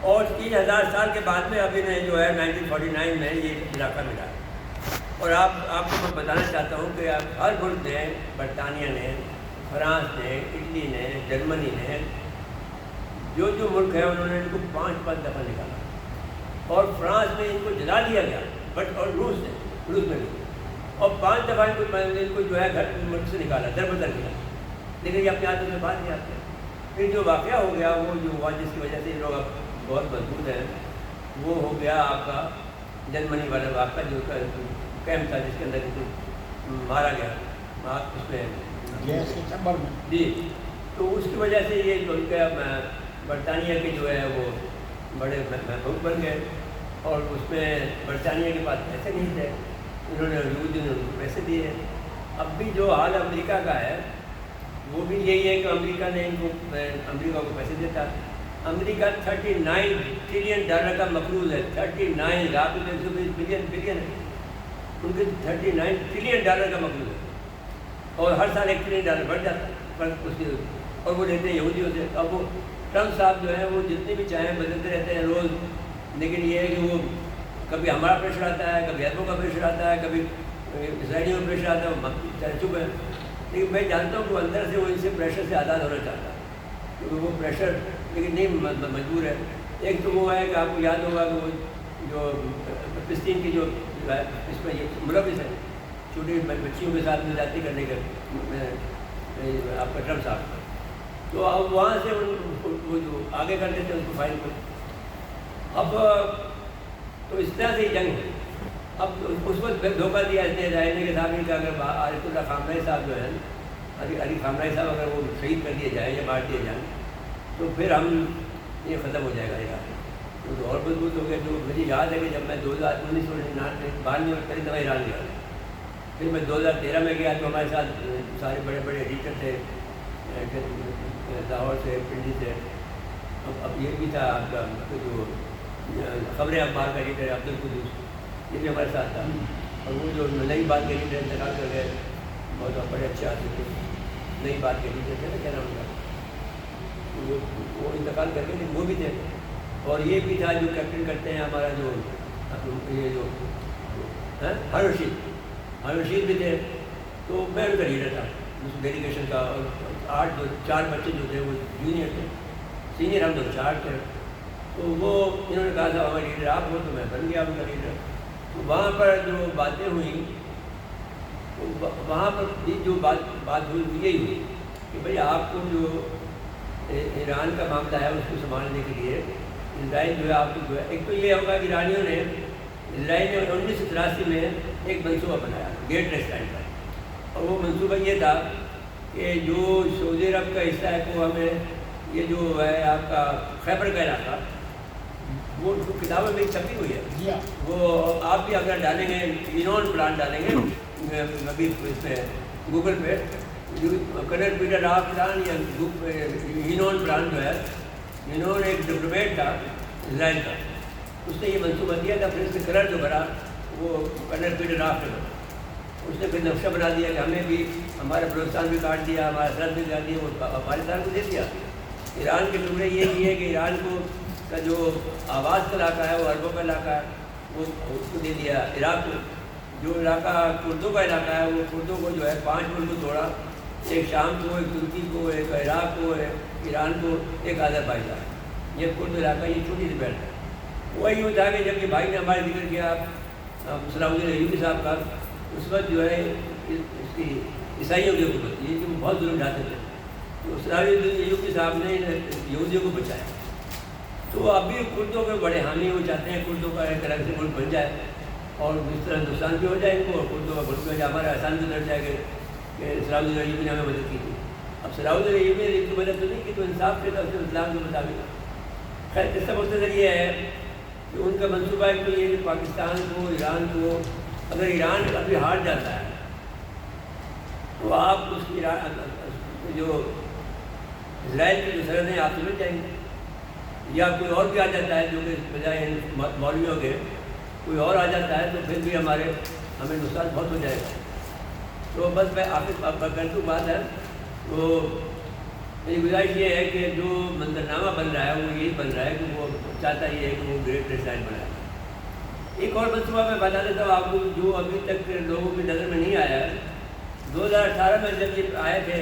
اور 3000 سال کے بعد میں ابھی نے جو ہے 1949 میں یہ علاقہ ملا ہے۔ اور آپ کو میں بتانا چاہتا ہوں کہ ہر ملک نے، برطانیہ نے، فرانس نے، اٹلی نے، جرمنی نے، جو ملک ہے انہوں نے ان کو 5 دفعہ نکالا، اور فرانس میں ان کو جلا دیا گیا، بٹ اور روس میں بھی، اور 5 دفعہ ان کو جو ہے گھر ملک سے نکالا، در بدر کیا، لیکن یہ اپنے ہاتھوں سے بات نہیں آتے۔ پھر جو واقعہ ہو گیا وہ جو ہوا جس کی وجہ سے یہ لوگ اب بہت مضبوط ہیں، وہ ہو گیا آپ کا جرمنی والا واقعہ، جو کیمپ تھا جس کے اندر مارا گیا اس میں ستمبر میں۔ جی، تو اس کی وجہ سے یہ جو برطانیہ کے جو ہے وہ بڑے محبوب بن گئے، اور اس میں برطانیہ کے پاس پیسے نہیں تھے، انہوں نے یہودیوں نے ان کو پیسے دیے۔ اب بھی جو حال امریکہ کا ہے وہ بھی یہی ہے کہ امریکہ نے امریکہ کو پیسے دیتا۔ امریکہ 39 ٹریلین ڈالر کا مقروض ہے، 39 لاکھ 120 بلین ہے، ان کے 39 ٹریلین ڈالر کا مقروض ہے، اور ہر سال 1 ٹریلین ڈالر بڑھ جاتا ہے اس کی، اور وہ لیتے ہیں یہودیوں سے۔ اب وہ ٹرمپ صاحب جو ہیں وہ جتنے بھی چاہیں بدلتے رہتے ہیں روز، لیکن یہ ہے کہ وہ کبھی ہمارا پریشر آتا ہے، کبھی عربوں کا پریشر آتا ہے، کبھی اسرائیلیوں کا پریشر آتا ہے، وہ چپ ہے، لیکن میں جانتا ہوں کہ وہ اندر سے وہ ان سے پریشر سے آزاد ہونا چاہتا ہے، کیونکہ وہ پریشر لیکن نہیں مجبور ہے۔ ایک تو وہ ہے کہ آپ کو یاد ہوگا کہ وہ جو فلسطین کی جو ہے اس میں یہ ملوث ہے، چھوٹی بچیوں کے ساتھ زیادتی کرنے کے آپ کا ٹرمپ صاحب، تو اب وہاں سے وہ جو آگے کر دیتے ہیں اس کو فائل کو۔ اب تو اس طرح سے ہی جنگ ہے۔ اب اس وقت دھوکہ دیا اس نے ظاہر کے صاحب کہ اگر عارف اللہ خامنہئی صاحب جو ہے علی خامنہئی صاحب اگر وہ شہید کر دیے جائیں یا مار دیے جائیں تو پھر ہم یہ ختم ہو جائے گا عراق، تو اور مضبوط ہو گیا۔ جو مجھے یاد ہے کہ جب میں 2019 میں پہلی دفعہ ایران گیا، پھر میں 2013 میں گیا تو ہمارے ساتھ سارے بڑے بڑے ایڈیٹر تھے لاہور سے، پنڈی سے، اب یہ بھی تھا آپ کا جو خبریں اخبار کا ایڈیٹر عبدالقدوس، یہ بھی ہمارے ساتھ تھا، اور وہ جو نئی بات کے ایڈیٹر انتقال کر گئے، بہت بڑے اچھے آدمی تھے، نئی بات کے ایڈیٹر تھے نا، کیا نام تھا وہ انتقال کر گئے، لیکن وہ بھی تھے، اور یہ بھی تھا جو کیپٹن کرتے ہیں ہمارا جو یہ جو ہر رشید بھی تھے، تو میں ان کا لیڈر تھا اس ڈیلیگیشن کا، اور 4 بچے جو تھے وہ جونیئر تھے، سینئر ہم لوگ 4 تھے، تو وہ انہوں نے کہا تھا ہمارا لیڈر آپ ہو، تو میں بن گیا ان کا لیڈر۔ تو وہاں پر جو باتیں ہوئیں، وہاں پر بھی جو بات ہوئی وہ یہی ہوئی کہ بھائی آپ کو جو ایران کا معاملہ ہے اس کو سنبھالنے کے لیے اسرائیل جو ہے آپ کو جو ہے، ایک تو یہ ہوگا کہ ایرانیوں نے اسرائیل نے 1983 میں ایک منصوبہ بنایا گیٹ ریسٹائن کا، اور وہ منصوبہ یہ تھا کہ جو سعودی عرب کا حصہ ہے وہ ہمیں یہ جو ہے آپ کا خیبر کا علاقہ، وہ کتابوں میں چھپی ہوئی ہے، وہ آپ بھی اگر ڈالیں گے اینون پلان ڈالیں گے ابھی اس پہ گوگل پہ، کنر پیٹر راف پلان یا اینون پلان جو ہے، اینون ایک ڈپلومیٹ تھا اسرائیل کا، اس نے یہ منصوبہ دیا تھا، پھر اس کے کلر جو بنا وہ کنر پیٹر راف نے بنا، اس نے پھر نقشہ بنا دیا کہ ہمیں بھی ہمارا بلوچستان بھی کاٹ دیا، ہمارا سرحد بھی کاٹ دیا، وہ افغانستان کو دے دیا۔ ایران کے ٹکڑے یہ کیے کہ ایران کو کا جو آواز کا علاقہ ہے وہ عربوں کا علاقہ ہے، وہ اس کو دے دیا عراق کو، جو علاقہ کردوں کا علاقہ ہے وہ کردوں کو جو ہے 5 ملک کو توڑا، ایک شام کو، ایک ترکی کو، ایک عراق کو، ایک ایران کو، ایک آذربائیجان، یہ کرد علاقہ، یہ چھوٹی سی بیلٹ ہے۔ وہی یوں تھا کہ جب یہ بھائی نے ہمارے ذکر کیا صلاح الدین ایوبی صاحب کا، اس وقت جو ہے اس کی عیسائیوں کی حکومت یہ کہ وہ بہت ظلم ڈھاتے تھے، تو صلاح الدین ایوبی صاحب نے یہودیوں کو بچایا۔ تو اب بھی کردوں کے بڑے حامی وہ چاہتے ہیں کردوں کا ایک الگ سے ملک بن جائے، اور اس طرح ہندوستان کی ہو جائے ان کو، اور کردوں کا ملک ہو جائے، ہمارا احسان بھی کر جائے کہ صلاح الدین ایوبی نے ہمیں مدد کی تھی۔ اب صلاح الدین ایوبی نے ان کی مدد تو نہیں کی، تو انصاف کے طرف سے اسلام کے مطابق۔ خیر اس کا مقصد یہ ہے کہ ان کا منصوبہ ہے کہ یہ پاکستان کو، ایران کو، اگر ایران ابھی ہار جاتا ہے تو آپ اس کی جو اسرائیل کی جو سرحدیں آپ سمجھ جائیں گے، یا کوئی اور بھی آ جاتا ہے جو کہ بجائے مولویوں کے کوئی اور آ جاتا ہے تو پھر بھی ہمیں نقصان بہت ہو جائے گا۔ تو بس میں آخر کر دوں بات ہے، تو میری گزارش یہ ہے کہ جو منظرنامہ بن رہا ہے وہ یہی بن رہا ہے کہ وہ چاہتا یہ ہے کہ وہ گریٹ ریسائٹ بنائے۔ ایک اور منصوبہ میں بتا دیتا ہوں آپ کو جو ابھی تک لوگوں کی نظر میں نہیں آیا۔ 2018 میں جب یہ آئے تھے